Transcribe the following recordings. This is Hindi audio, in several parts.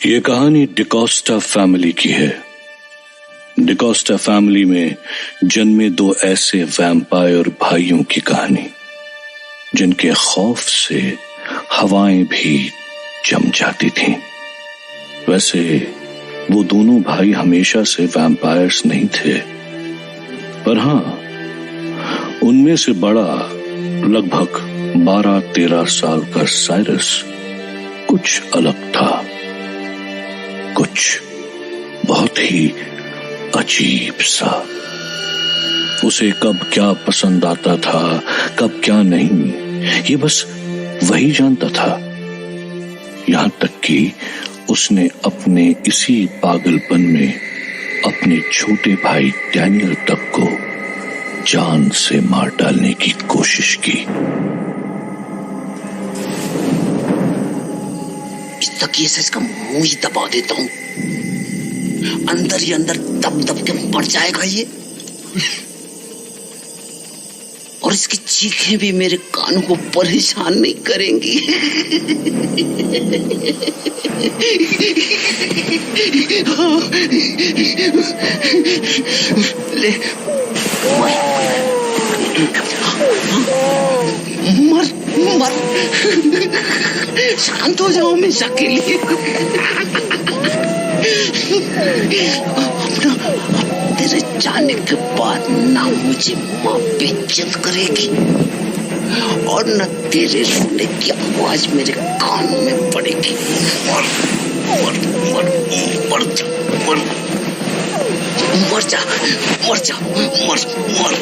ये कहानी डिकोस्टा फैमिली की है। डिकोस्टा फैमिली में जन्मे दो ऐसे वैम्पायर भाइयों की कहानी जिनके खौफ से हवाएं भी जम जाती थीं। वैसे वो दोनों भाई हमेशा से वैम्पायर्स नहीं थे, पर हां, उनमें से बड़ा लगभग 12-13 साल का साइरस कुछ अलग था, कुछ बहुत ही अजीब सा। उसे कब क्या पसंद आता था, कब क्या नहीं, ये बस वही जानता था। यहां तक कि उसने अपने इसी पागलपन में अपने छोटे भाई डैनियल तक को जान से मार डालने की कोशिश की। इस तक ये सच का मुंह ही दबा देता हूं, अंदर ही अंदर दब दब के मर जाएगा ये। और इसकी चीखें भी मेरे कानों को परेशान नहीं करेंगी। ले मर मर, शांत हो जाओ हमेशा के लिए। तेरे जाने के बाद ना मुझे माँ बेइज्जत करेगी और न तेरे रोने की आवाज मेरे कानों में पड़ेगी। मर मर मर मर जा, मर मर जा, मर जा, मर मर।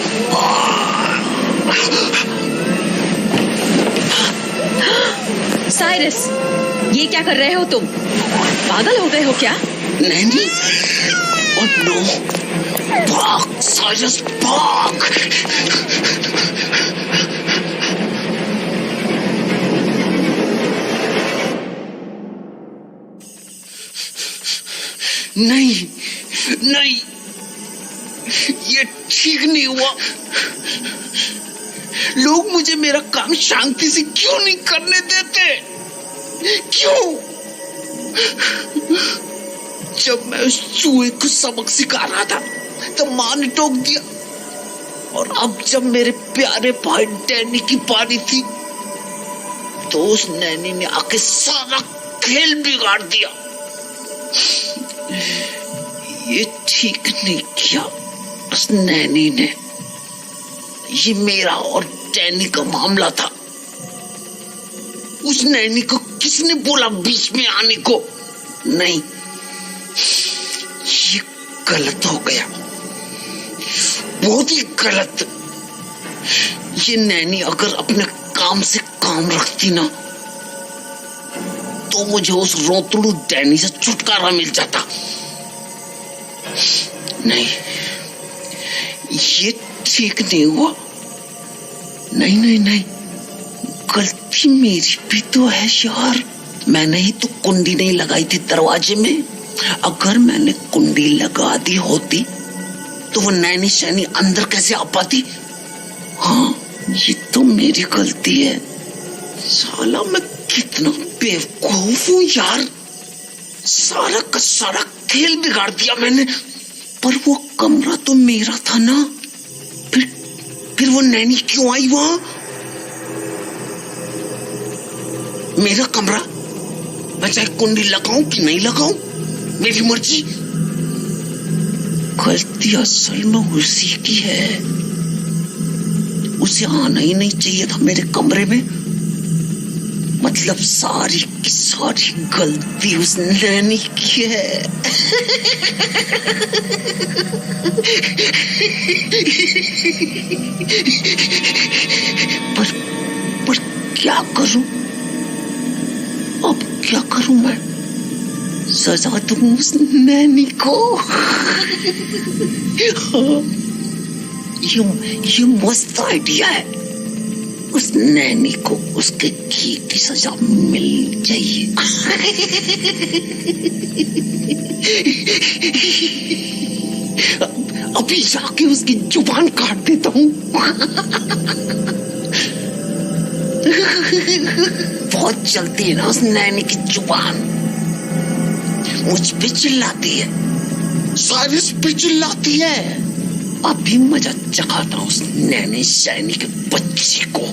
साइरस, ये क्या कर रहे हो तुम? पागल हो गए हो क्या? नहीं, और नो, भाग साइरस, भाग। नहीं नहीं, ये ठीक नहीं हुआ। लोग मुझे मेरा काम शांति से क्यों नहीं करने देते? क्यों? जब मैं उस चूहे को सबक सिखा रहा था तो माँ ने टोक दिया, और अब जब मेरे प्यारे भाई डैनी की बारी थी तो उस नैनी ने आके सारा खेल बिगाड़ दिया। ये ठीक नहीं किया उस नैनी ने। ये मेरा और डैनी का मामला था। उस नैनी को किसने बोला बीच में आने को? नहीं, ये गलत हो गया, बहुत ही गलत। ये नैनी अगर अपने काम से काम रखती ना तो मुझे उस रोतड़ू डैनी से छुटकारा मिल जाता। नहीं, ये ठीक नहीं हुआ। नहीं नहीं नहीं, गलती मेरी भी तो है यार। मैंने ही तो कुंडी नहीं लगाई थी दरवाजे में। अगर मैंने कुंडी लगा दी होती तो वो नैनी शैनी अंदर कैसे आ पाती? हाँ, ये तो मेरी गलती है। साला मैं कितना बेवकूफ हूँ यार। सारा का सारा खेल बिगाड़ दिया मैंने। पर वो कमरा तो मेरा था ना। फिर वो नैनी क्यों आई वहां? मेरा कमरा, मैं चाहे कुंडी लगाऊं कि नहीं लगाऊं, मेरी मर्जी। गलती असल में उसी की है। उसे आना ही नहीं चाहिए था मेरे कमरे में। मतलब सारी की सारी गलती उस नैनी की है। पर क्या करूं? अब क्या करूं मैं? सजा दूं उस नैनी को? ये मस्त आइडिया है। उस नैनी को उसके की सजा मिलनी चाहिए। अभी जाके उसकी जुबान काट देता हूँ। बहुत चलती है ना उस नैनी की जुबान। मुझ पे चिल्लाती है, साइरस पे चिल्लाती है। अभी मजा चखाता हूँ उस नैनी शैनी के बच्ची को।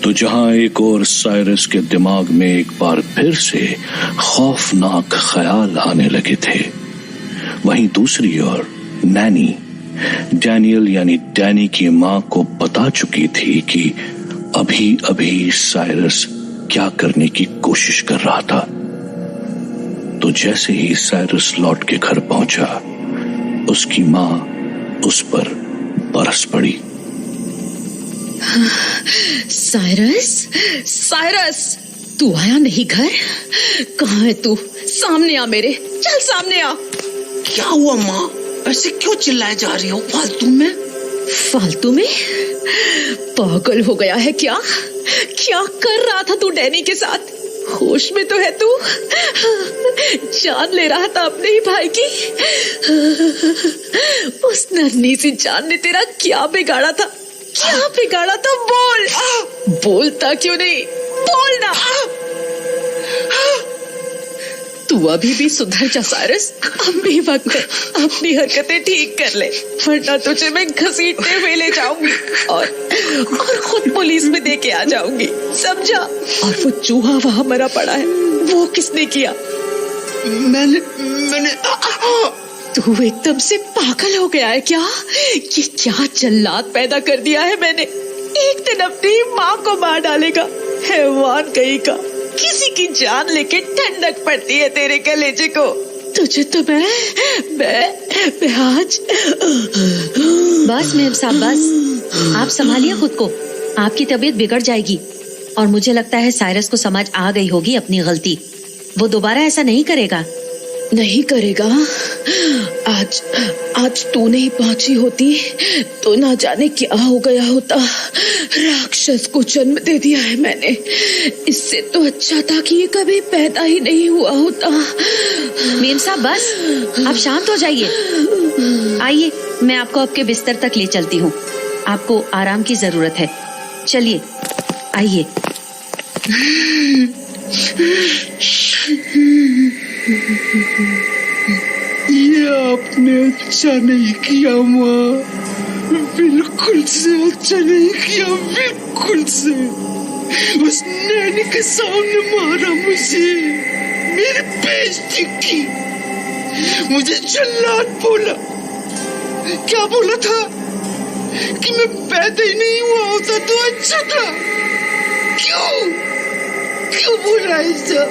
तो जहां एक और साइरस के दिमाग में एक बार फिर से खौफनाक ख्याल आने लगे थे, वहीं दूसरी ओर नैनी डैनियल यानी डैनी की मां को बता चुकी थी कि अभी अभी साइरस क्या करने की कोशिश कर रहा था। तो जैसे ही साइरस लौट के घर पहुंचा, उसकी मां उस पर बरस पड़ी। साइरस, साइरस, तू आया नहीं घर? कहाँ है तू? सामने आ मेरे, चल सामने आ। क्या हुआ माँ? ऐसे क्यों चिल्लाए जा रही हो फालतू में? फालतू में? पागल हो गया है क्या? क्या कर रहा था तू डैनी के साथ? होश में तो है तू? जान ले रहा था अपने ही भाई की। उस नन्ही सी जान ने तेरा क्या बिगाड़ा था? क्या बिगाड़ा था? बोल। बोलता क्यों नहीं? बोलना। तू अभी भी सुधर जा साइरस, अभी वक्त है, अपनी हरकतें ठीक कर ले, वरना तुझे मैं घसीटते हुए ले जाऊंगी और खुद पुलिस में दे के आ जाऊंगी, समझा? और वो चूहा वहां मरा पड़ा है, वो किसने किया? मैंने तू एकदम से पागल हो गया है क्या? ये क्या जल्लाद पैदा कर दिया है मैंने? एक दिन अपनी माँ को मार डालेगा, हैवान कहीं का। किसी की जान लेके ठंडक पड़ती है तेरे कलेजे को। तुझे तो मैं आज। बस मेम साहब, बस आप संभालिए खुद को, आपकी तबीयत बिगड़ जाएगी। और मुझे लगता है साइरस को समझ आ गई होगी अपनी गलती, वो दोबारा ऐसा नहीं करेगा। नहीं करेगा। आज तू नहीं पहुंची होती तो ना जाने क्या हो गया होता। राक्षस को जन्म दे दिया है मैंने, इससे तो अच्छा था कि ये कभी पैदा ही नहीं हुआ होता। मेम साहब बस, आप शांत हो जाइए। आइए, मैं आपको आपके बिस्तर तक ले चलती हूँ, आपको आराम की जरूरत है। चलिए आइए। ये आपने अच्छा नहीं किया माँ, बिल्कुल से अच्छा नहीं किया, बिल्कुल से। उस नैनी के सामने मारा मुझे, मेरी बेइज्जती की, मुझे जल्लाद बोला। क्या बोला था? कि मैं पैदा ही नहीं हुआ होता तो अच्छा था। क्यों बोला ऐसा?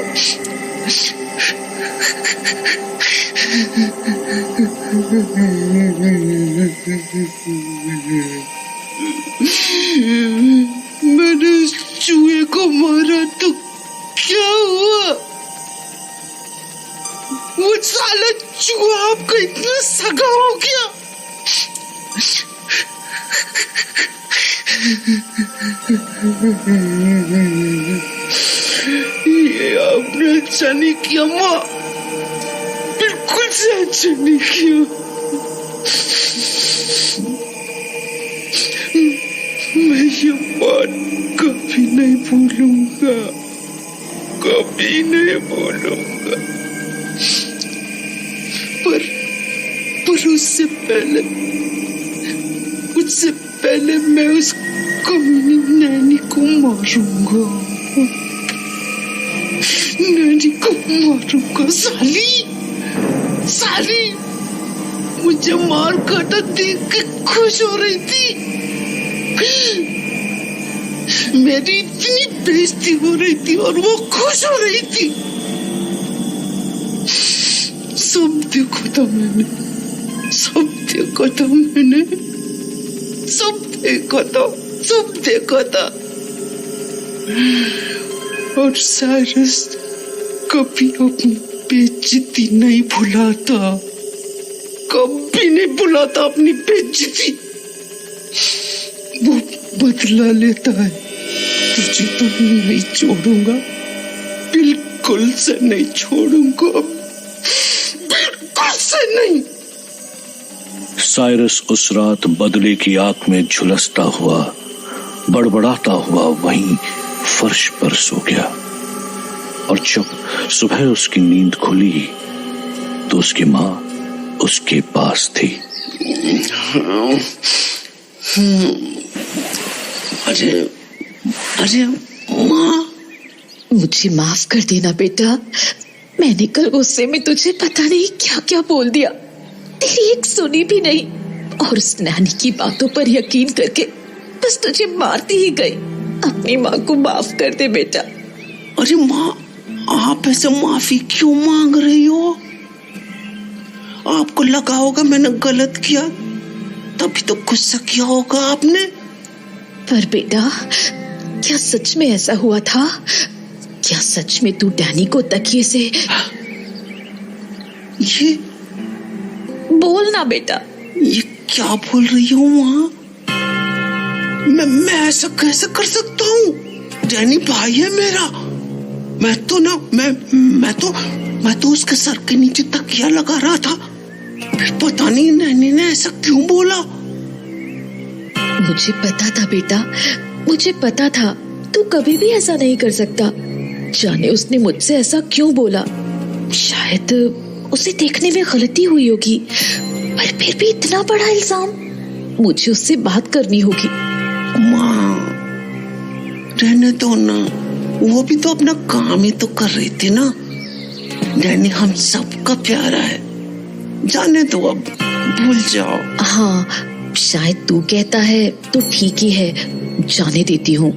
मैंने उस चूहे को मारा तो क्या हुआ? वो साला चूहा आपका इतना सगा हो गया? ये आपने अच्छा नहीं किया माँ, बिल्कुल से अच्छा नहीं किया। मैं ये बात कभी नहीं भूलूंगा, कभी नहीं भूलूंगा। पर उससे पहले मैं उस कमीनी नैनी को मारूंगा, नैनी को मारूंगा। साली मुझे मार काटा देख के खुश हो रही थी, मेरी इतनी बेइज्जती हो रही थी और वो खुश हो रही थी। सब देखा था मैंने, सब देखा था। और साइरस कभी अपनी बेइज्जती नहीं भुलाता, कभी नहीं भुलाता अपनी बेइज्जती। वो बदला लेता है। तुझे तो नहीं छोड़ूंगा, बिल्कुल से नहीं छोड़ूंगा, बिल्कुल से नहीं। साइरस उस रात बदले की आग में झुलसता हुआ, बड़बड़ाता हुआ वहीं फर्श पर सो गया। और जब सुबह उसकी नींद खुली तो उसकी माँ उसके पास थी। अरे अरे माँ, मुझे माफ कर देना बेटा, मैंने कल गुस्से में तुझे पता नहीं क्या क्या बोल दिया, तेरी एक सुनी भी नहीं, और उस नानी की बातों पर यकीन करके बस तुझे मारती ही गई। अपनी माँ को माफ कर दे बेटा। अरे माँ, आप ऐसे माफी क्यों मांग रही हो? आपको लगा होगा मैंने गलत किया, तभी तो गुस्सा किया होगा आपने। पर बेटा, क्या सच में ऐसा हुआ था? क्या सच में तू डैनी को तकिए से? ये बोलना बेटा। ये क्या बोल रही हूँ माँ? मैं ऐसा कैसे कर सकता हूँ? डैनी भाई है मेरा। मैं तो उसके सर के नीचे तकिया लगा रहा था, फिर पता नहीं नैनी ने ऐसा क्यों बोला। मुझे पता था बेटा, मुझे पता था तू कभी भी ऐसा नहीं कर सकता। जाने उसने मुझसे ऐसा क्यों बोला। शायद उसे देखने में गलती हुई होगी, पर फिर भी इतना बड़ा इल्जाम। मुझे उससे बात करनी होगी। माँ, रहने दो ना, वो भी तो अपना काम ही तो कर रही थी ना। डैनी हम सबका प्यारा है, जाने दो, अब भूल जाओ। हाँ, शायद तू कहता है तो ठीक ही है, जाने देती हूँ।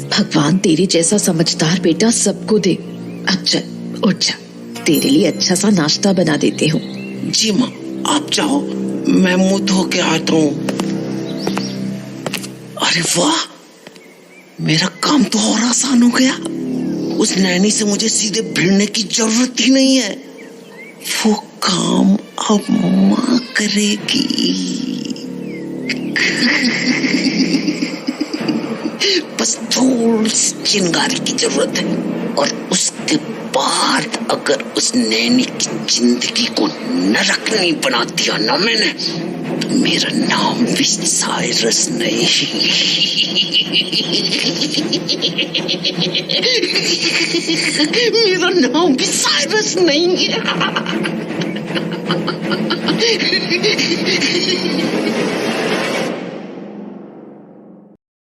भगवान तेरे जैसा समझदार बेटा सबको दे। अब चल, उठ जा, तेरे लिए अच्छा सा नाश्ता बना देते हूँ। जी माँ, आप जाओ, मैं मुंह धो के आता हूँ। अरे वाह, मेरा काम तो और आसान हो गया। उस नैनी से मुझे सीधे भिड़ने की जरूरत ही नहीं है। वो काम अब माँ करेगी। बस थोड़ी सी चिंगारी की जरूरत है, और उसके बाद अगर उस नैनी की जिंदगी को नरकनी बना दिया ना मैंने, तो मेरा नाम भी साइरस नहीं। मेरा नाम भी साइरस नहीं है।